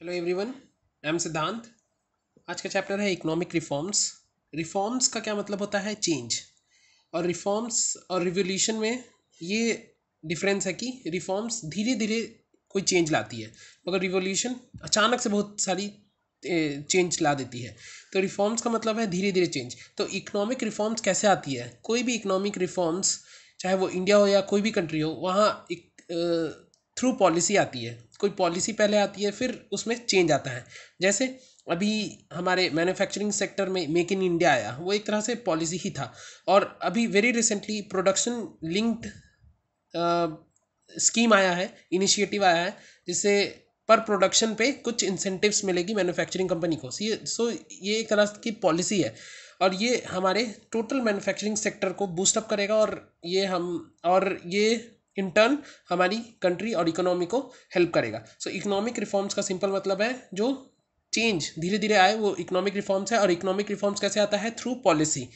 Hello everyone, I am सिद्धांत। आज का चैप्टर है इकोनॉमिक रिफॉर्म्स। रिफॉर्म्स का क्या मतलब होता है? चेंज। और रिफॉर्म्स और रिवोल्यूशन में ये डिफरेंस है कि रिफॉर्म्स धीरे धीरे कोई चेंज लाती है, मगर रिवोल्यूशन अचानक से बहुत सारी चेंज ला देती है। तो रिफॉर्म्स का मतलब है धीरे धीरे चेंज। तो इकोनॉमिक रिफॉर्म्स कैसे आती है? कोई भी इकोनॉमिक रिफॉर्म्स, चाहे वो इंडिया हो या कोई भी कंट्री हो, वहाँ एक थ्रू पॉलिसी आती है। कोई पॉलिसी पहले आती है, फिर उसमें चेंज आता है। जैसे अभी हमारे मैन्युफैक्चरिंग सेक्टर में मेक इन इंडिया आया, वो एक तरह से पॉलिसी ही था। और अभी very recently production linked scheme आया है, इनिशिएटिव आया है, जिससे पर प्रोडक्शन पे कुछ इंसेंटिव्स मिलेगी मैन्युफैक्चरिंग कंपनी को। ये एक तरह की पॉलिसी है, और ये हमारे टोटल मैन्युफैक्चरिंग सेक्टर को बूस्टअप करेगा। और ये इन टर्न हमारी कंट्री और इकोनॉमी को हेल्प करेगा। सो इकोनॉमिक रिफॉर्म्स का सिंपल मतलब है जो चेंज धीरे धीरे आए, वो इकोनॉमिक रिफॉर्म्स है। और इकोनॉमिक रिफॉर्म्स कैसे आता है? थ्रू पॉलिसी,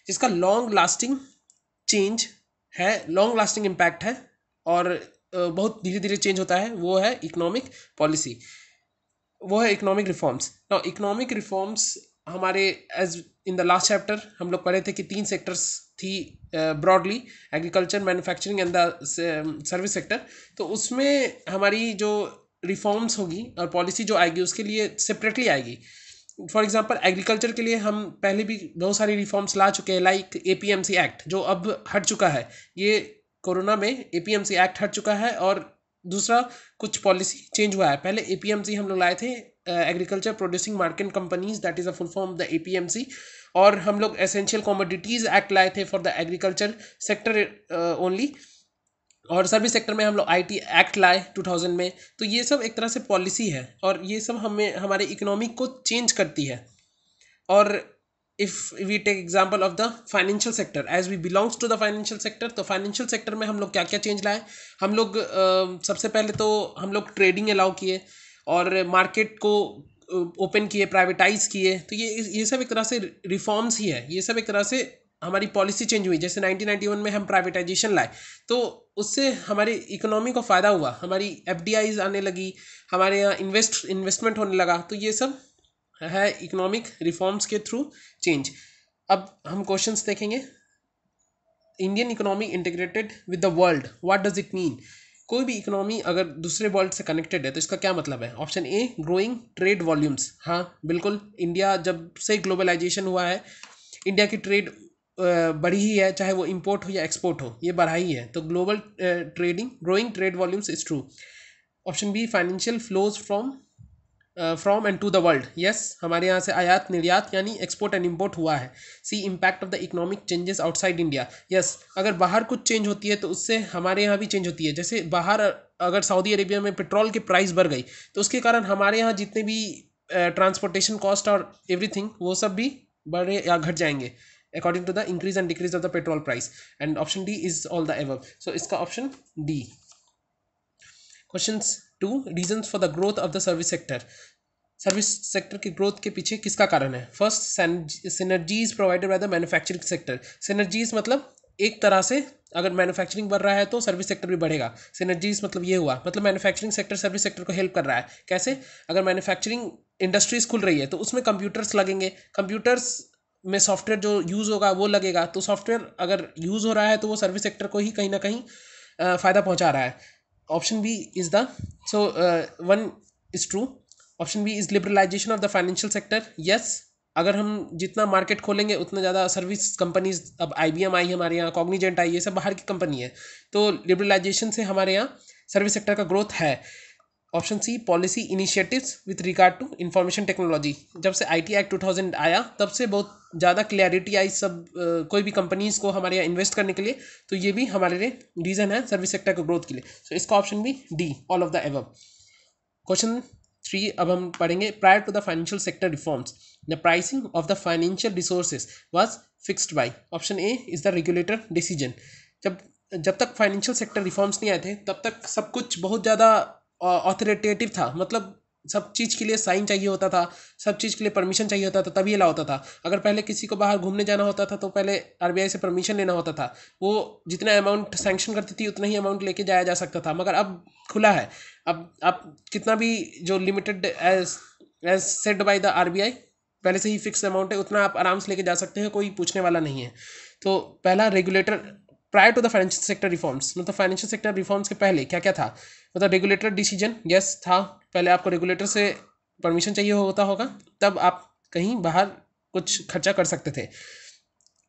जिसका लॉन्ग लास्टिंग चेंज है, लॉन्ग लास्टिंग इम्पैक्ट है, और बहुत धीरे धीरे चेंज होता है। वो है इकोनॉमिक पॉलिसी, वो है economic reforms. Now economic reforms हमारे, as in the last chapter हम लोग पढ़े थे कि 3 सेक्टर्स थी broadly: agriculture, manufacturing and the service sector. तो उसमें हमारी जो रिफॉर्म्स होगी और पॉलिसी जो आएगी, उसके लिए सेपरेटली आएगी। फॉर एग्जांपल एग्रीकल्चर के लिए हम पहले भी बहुत सारी रिफॉर्म्स ला चुके हैं, लाइक एपीएमसी एक्ट, जो अब हट चुका है। ये कोरोना में एपीएमसी एक्ट हट चुका है। और दूसरा, कुछ पॉलिसी चेंज हुआ है। पहले एपीएमसी हम लोग लाए थे, agriculture producing market companies, that is a full form the APMC. और हम लोग एसेंशियल कमोडिटीज एक्ट लाए थे for the agriculture sector only. और सर्विस सेक्टर में हम लोग आईटी एक्ट लाए 2000 में। तो ये सब एक तरह से पॉलिसी है, और ये सब हमें हमारे इकोनॉमी को चेंज करती है। और if we take example of the financial sector, as we belongs to the financial sector, तो फाइनेंशियल सेक्टर में हम लोग क्या क्या चेंज लाए? हम लोग सबसे पहले तो हम लोग ट्रेडिंग अलाउ किए, और मार्केट को ओपन किए, प्राइवेटाइज किए। तो ये सब एक तरह से रिफॉर्म्स ही है। ये सब एक तरह से हमारी पॉलिसी चेंज हुई। जैसे 1991 में हम प्राइवेटाइजेशन लाए, तो उससे हमारी इकोनॉमी को फ़ायदा हुआ, हमारी एफडीआईज आने लगी, हमारे यहाँ इन्वेस्टमेंट होने लगा। तो ये सब है इकोनॉमिक रिफॉर्म्स के थ्रू चेंज। अब हम क्वेश्चंस देखेंगे। Indian economy integrated with the world, what does it mean? कोई भी इकोनॉमी अगर दूसरे वर्ल्ड से कनेक्टेड है, तो इसका क्या मतलब है? Option A, growing trade volumes. हाँ बिल्कुल, इंडिया जब से ग्लोबलाइजेशन हुआ है, इंडिया की ट्रेड बढ़ी ही है, चाहे वो इंपोर्ट हो या एक्सपोर्ट हो, ये बढ़ा ही है। तो global trading, growing trade volumes is true. Option B, financial flows from end to the world. Yes, हमारे यहाँ से आयात निर्यात यानी एक्सपोर्ट एंड इम्पोर्ट हुआ है। See, impact of the economic changes outside India. Yes, अगर बाहर कुछ चेंज होती है तो उससे हमारे यहाँ भी चेंज होती है। जैसे बाहर अगर सऊदी अरेबिया में पेट्रोल की प्राइस बढ़ गई, तो उसके कारण हमारे यहाँ जितने भी ट्रांसपोर्टेशन कॉस्ट और एवरीथिंग, वो सब भी बढ़े या घट जाएंगे according to the increase and decrease of the petrol price. And option D is all the above. So इसका option D. Question 2, reasons for the growth of the service sector. Service sector की growth के पीछे किसका कारण है? First, synergies provided by the manufacturing sector. Synergies मतलब एक तरह से अगर मैन्युफैक्चरिंग बढ़ रहा है तो सर्विस सेक्टर भी बढ़ेगा। सिनर्जीज मतलब ये हुआ, मतलब मैन्युफैक्चरिंग सेक्टर सर्विस सेक्टर को हेल्प कर रहा है। कैसे? अगर मैन्युफैक्चरिंग इंडस्ट्रीज खुल रही है तो उसमें कंप्यूटर्स लगेंगे, कंप्यूटर्स में सॉफ्टवेयर जो यूज़ होगा वो लगेगा। तो सॉफ्टवेयर अगर यूज़ हो रहा है तो वो सर्विस सेक्टर को ही कहीं ना कहीं फ़ायदा पहुंचा रहा है। Option B is the, so one is true. Option B is liberalisation of the financial sector. Yes, अगर हम जितना मार्केट खोलेंगे उतना ज़्यादा सर्विस कंपनीज, अब IBM आई हमारे यहाँ, कॉग्निजेंट आई, ये सब बाहर की कंपनी है। तो लिबरलाइजेशन से हमारे यहाँ सर्विस सेक्टर का ग्रोथ है। Option C, policy initiatives with regard to information technology. जब से IT एक्ट 2000 आया, तब से बहुत ज़्यादा क्लैरिटी आई सब कोई भी कंपनीज को हमारे यहाँ इन्वेस्ट करने के लिए। तो ये भी हमारे लिए रीज़न है सर्विस सेक्टर के ग्रोथ के लिए। सो इसका ऑप्शन भी D, all of the above. Question 3 अब हम पढ़ेंगे। Prior to the financial sector reforms, the pricing of the financial resources was fixed by. Option A is the regulator decision. जब जब तक फाइनेंशियल सेक्टर रिफॉर्म्स नहीं आए थे, तब तक सब कुछ बहुत ज़्यादा ऑथोरिटेटिव था। मतलब सब चीज़ के लिए साइन चाहिए होता था, सब चीज़ के लिए परमिशन चाहिए होता था, तभी अलाउ होता था। अगर पहले किसी को बाहर घूमने जाना होता था तो पहले आरबीआई से परमिशन लेना होता था। वो जितना अमाउंट सैंक्शन करती थी उतना ही अमाउंट लेके जाया जा सकता था, मगर अब खुला है। अब आप कितना भी जो limited as as set by the RBI, पहले से ही फिक्स अमाउंट है, उतना आप आराम से लेके जा सकते हैं, कोई पूछने वाला नहीं है। तो पहला regulator prior to the financial sector reforms, मतलब फाइनेंशियल सेक्टर रिफॉर्म्स के पहले क्या क्या था, मतलब रेगुलेटर डिसीजन यस था। पहले आपको रेगुलेटर से परमिशन चाहिए होता होगा, तब आप कहीं बाहर कुछ खर्चा कर सकते थे।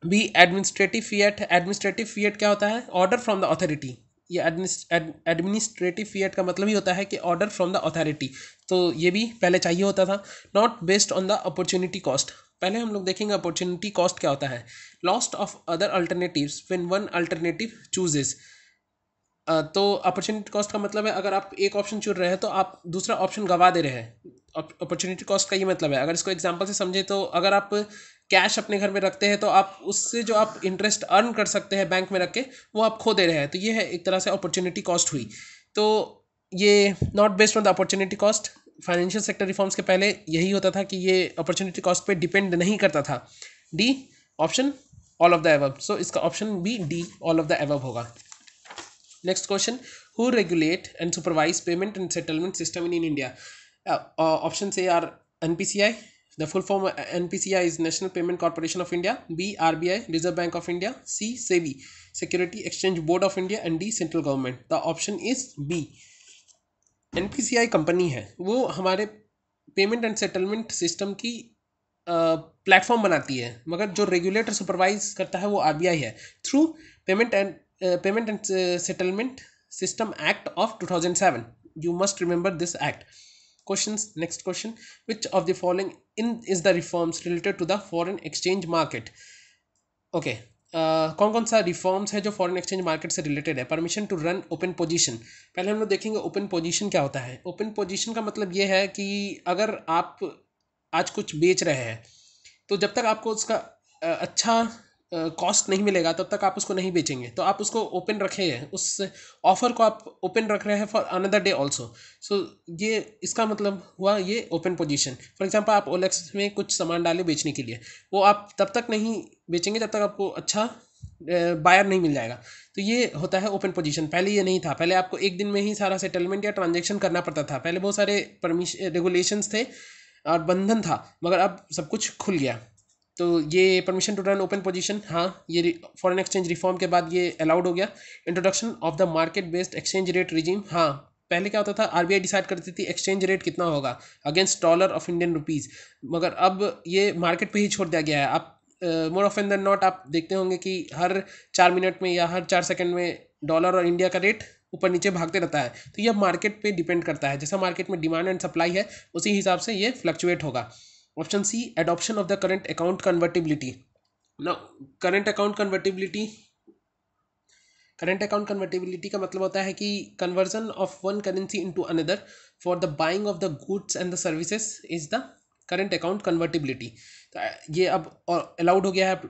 B administrative fiat. Administrative fiat क्या होता है, ऑर्डर फ्रॉम द अथॉरिटी। ये एडमिनिस्ट्रेटिव फिएट का मतलब ही होता है कि ऑर्डर फ्रॉम द अथॉरिटी, तो ये भी पहले चाहिए होता था। Not based on the opportunity cost. पहले हम लोग देखेंगे अपॉर्चुनिटी कॉस्ट क्या होता है। Lost of other alternatives when one alternative chooses. तो अपॉर्चुनिटी कॉस्ट का मतलब है अगर आप एक ऑप्शन चुन रहे हैं तो आप दूसरा ऑप्शन गवा दे रहे हैं। अपॉर्चुनिटी कॉस्ट का ये मतलब है, अगर इसको एग्जांपल से समझे तो अगर आप कैश अपने घर में रखते हैं तो आप उससे जो आप इंटरेस्ट अर्न कर सकते हैं बैंक में रख के, वो आप खो दे रहे हैं, तो ये है एक तरह से अपॉर्चुनिटी कॉस्ट हुई। तो ये not based on the opportunity cost. Financial sector reforms के पहले यही होता था कि ये अपॉर्चुनिटी कॉस्ट पे डिपेंड नहीं करता था। D option all of the above, so इसका option B D all of the above होगा। Next question, who regulate and supervise payment and settlement system in India? Options A are NPCI. The full form NPCI is National Payment Corporation of India. B RBI, Reserve Bank of India. C SEBI, Security Exchange Board of India. And D Central Government. The option is B. NPCI company है, वो हमारे payment and settlement system की platform बनाती है, मगर जो regulator supervise करता है वो आरबीआई है, through payment and settlement system act of 2007. You must remember this act. Questions. Next question, which of the following in is the reforms related to the foreign exchange market? Okay. कौन कौन सा reforms है जो foreign exchange market से related है। Permission to run open position. पहले हम लोग देखेंगे ओपन पोजीशन क्या होता है। ओपन पोजीशन का मतलब ये है कि अगर आप आज कुछ बेच रहे हैं तो जब तक आपको उसका अच्छा कॉस्ट नहीं मिलेगा तब तक आप उसको नहीं बेचेंगे, तो आप उसको ओपन रखे हैं, उस ऑफर को आप ओपन रख रहे हैं फॉर अनदर डे ऑल्सो। सो ये इसका मतलब हुआ ये ओपन पोजीशन। फॉर एग्जांपल आप ओलेक्स में कुछ सामान डाले बेचने के लिए, वो आप तब तक नहीं बेचेंगे जब तक आपको अच्छा बायर नहीं मिल जाएगा, तो ये होता है ओपन पोजीशन। पहले ये नहीं था, पहले आपको एक दिन में ही सारा सेटलमेंट या ट्रांजेक्शन करना पड़ता था, पहले बहुत सारे परमिशन रेगुलेशंस थे और बंधन था, मगर अब सब कुछ खुल गया। तो ये permission to run open position, हाँ ये फॉरेन एक्सचेंज रिफॉर्म के बाद ये अलाउड हो गया। Introduction of the market based exchange rate regime, हाँ पहले क्या होता था आरबीआई डिसाइड करती थी एक्सचेंज रेट कितना होगा against dollar of Indian rupees, मगर अब ये मार्केट पे ही छोड़ दिया गया है। आप मोर ऑफन देन नॉट आप देखते होंगे कि हर 4 मिनट में या हर 4 सेकंड में डॉलर और इंडिया का रेट ऊपर नीचे भागते रहता है, तो यह मार्केट पे डिपेंड करता है, जैसा मार्केट में डिमांड एंड सप्लाई है उसी हिसाब से ये फ्लक्चुएट होगा। Option C adoption of the current account convertibility. Now current account convertibility का मतलब होता है कि conversion of one currency into another for the buying of the goods and the services is the current account convertibility. ये अब allowed हो गया है।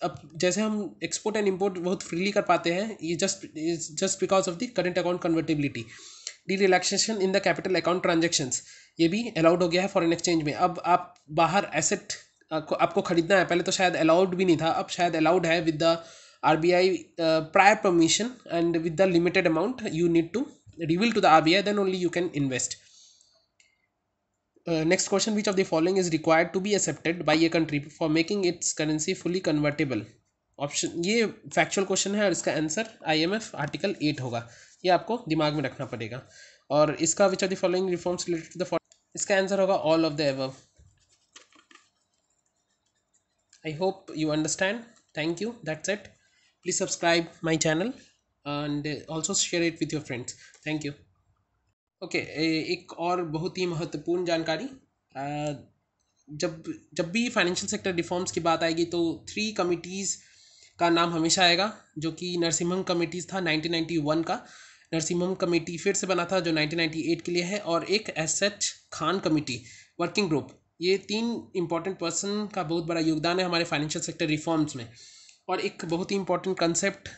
अब जैसे हम एक्सपोर्ट एंड इम्पोर्ट बहुत फ्रीली कर पाते हैं, ये just because of the current account convertibility. D relaxation in the capital account transactions, ये भी अलाउड हो गया है फॉरेन एक्सचेंज में। अब आप बाहर एसेट आपको खरीदना है, पहले तो शायद अलाउड भी नहीं था, अब शायद अलाउड है with the RBI prior permission and with the limited amount you need to reveal to the RBI, then only you can invest. Next question, which of the following is required to be accepted by a country for making its currency fully convertible? Option, ये factual question है और इसका answer IMF article 8 होगा, ये आपको दिमाग में रखना पड़ेगा। और इसका which of the following reforms related to the, इसका आंसर होगा all of the above. I hope you understand. Thank you, that's it. Please subscribe my channel and also share it with your friends. Thank you. Okay, एक और बहुत ही महत्वपूर्ण जानकारी, जब भी financial sector reforms की बात आएगी तो 3 कमिटीज़ का नाम हमेशा आएगा, जो कि नरसिम्हम कमिटीज़ था 1991 का, नरसिम्हम कमेटी फिर से बना था जो 1998 के लिए है, और एक SH Khan committee working group. ये 3 इंपॉर्टेंट पर्सन का बहुत बड़ा योगदान है हमारे फाइनेंशियल सेक्टर रिफॉर्म्स में। और एक बहुत ही important concept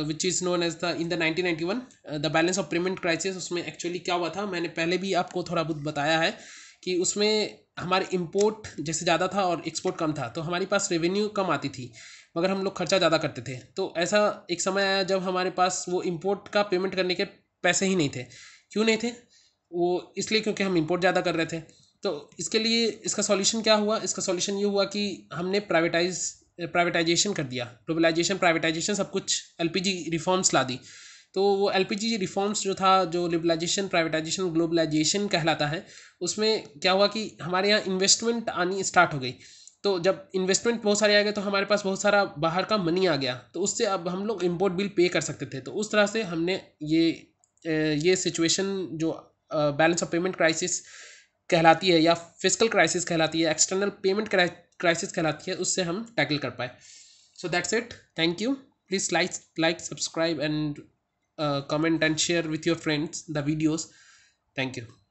which is known as the in the 1991 the balance of payment crisis. उसमें एक्चुअली क्या हुआ था, मैंने पहले भी आपको थोड़ा बहुत बताया है कि उसमें हमारे इंपोर्ट जैसे ज़्यादा था और एक्सपोर्ट कम था, तो हमारे पास रेवेन्यू कम आती थी मगर हम लोग खर्चा ज़्यादा करते थे। तो ऐसा एक समय आया जब हमारे पास वो इम्पोर्ट का पेमेंट करने के पैसे ही नहीं थे। क्यों नहीं थे? वो इसलिए क्योंकि हम इंपोर्ट ज़्यादा कर रहे थे। तो इसके लिए इसका सॉल्यूशन क्या हुआ? इसका सॉल्यूशन ये हुआ कि हमने प्राइवेटाइजेशन कर दिया, ग्लोबलाइजेशन, प्राइवेटाइजेशन, सब कुछ एलपीजी रिफॉर्म्स ला दी। तो वो एलपीजी रिफॉर्म्स जो था, जो लिबरलाइजेशन, प्राइवेटाइजेशन, ग्लोबलाइजेशन कहलाता है, उसमें क्या हुआ कि हमारे यहाँ इन्वेस्टमेंट आनी स्टार्ट हो गई। तो जब इन्वेस्टमेंट बहुत सारे आ गए तो हमारे पास बहुत सारा बाहर का मनी आ गया, तो उससे अब हम लोग इम्पोर्ट बिल पे कर सकते थे। तो उस तरह से हमने ये सिचुएशन जो बैलेंस ऑफ पेमेंट क्राइसिस कहलाती है या फिजिकल क्राइसिस कहलाती है, एक्सटर्नल पेमेंट क्राइसिस कहलाती है, उससे हम टैकल कर पाए। So that's it, thank you. Please like subscribe and comment and share with your friends the videos. Thank you.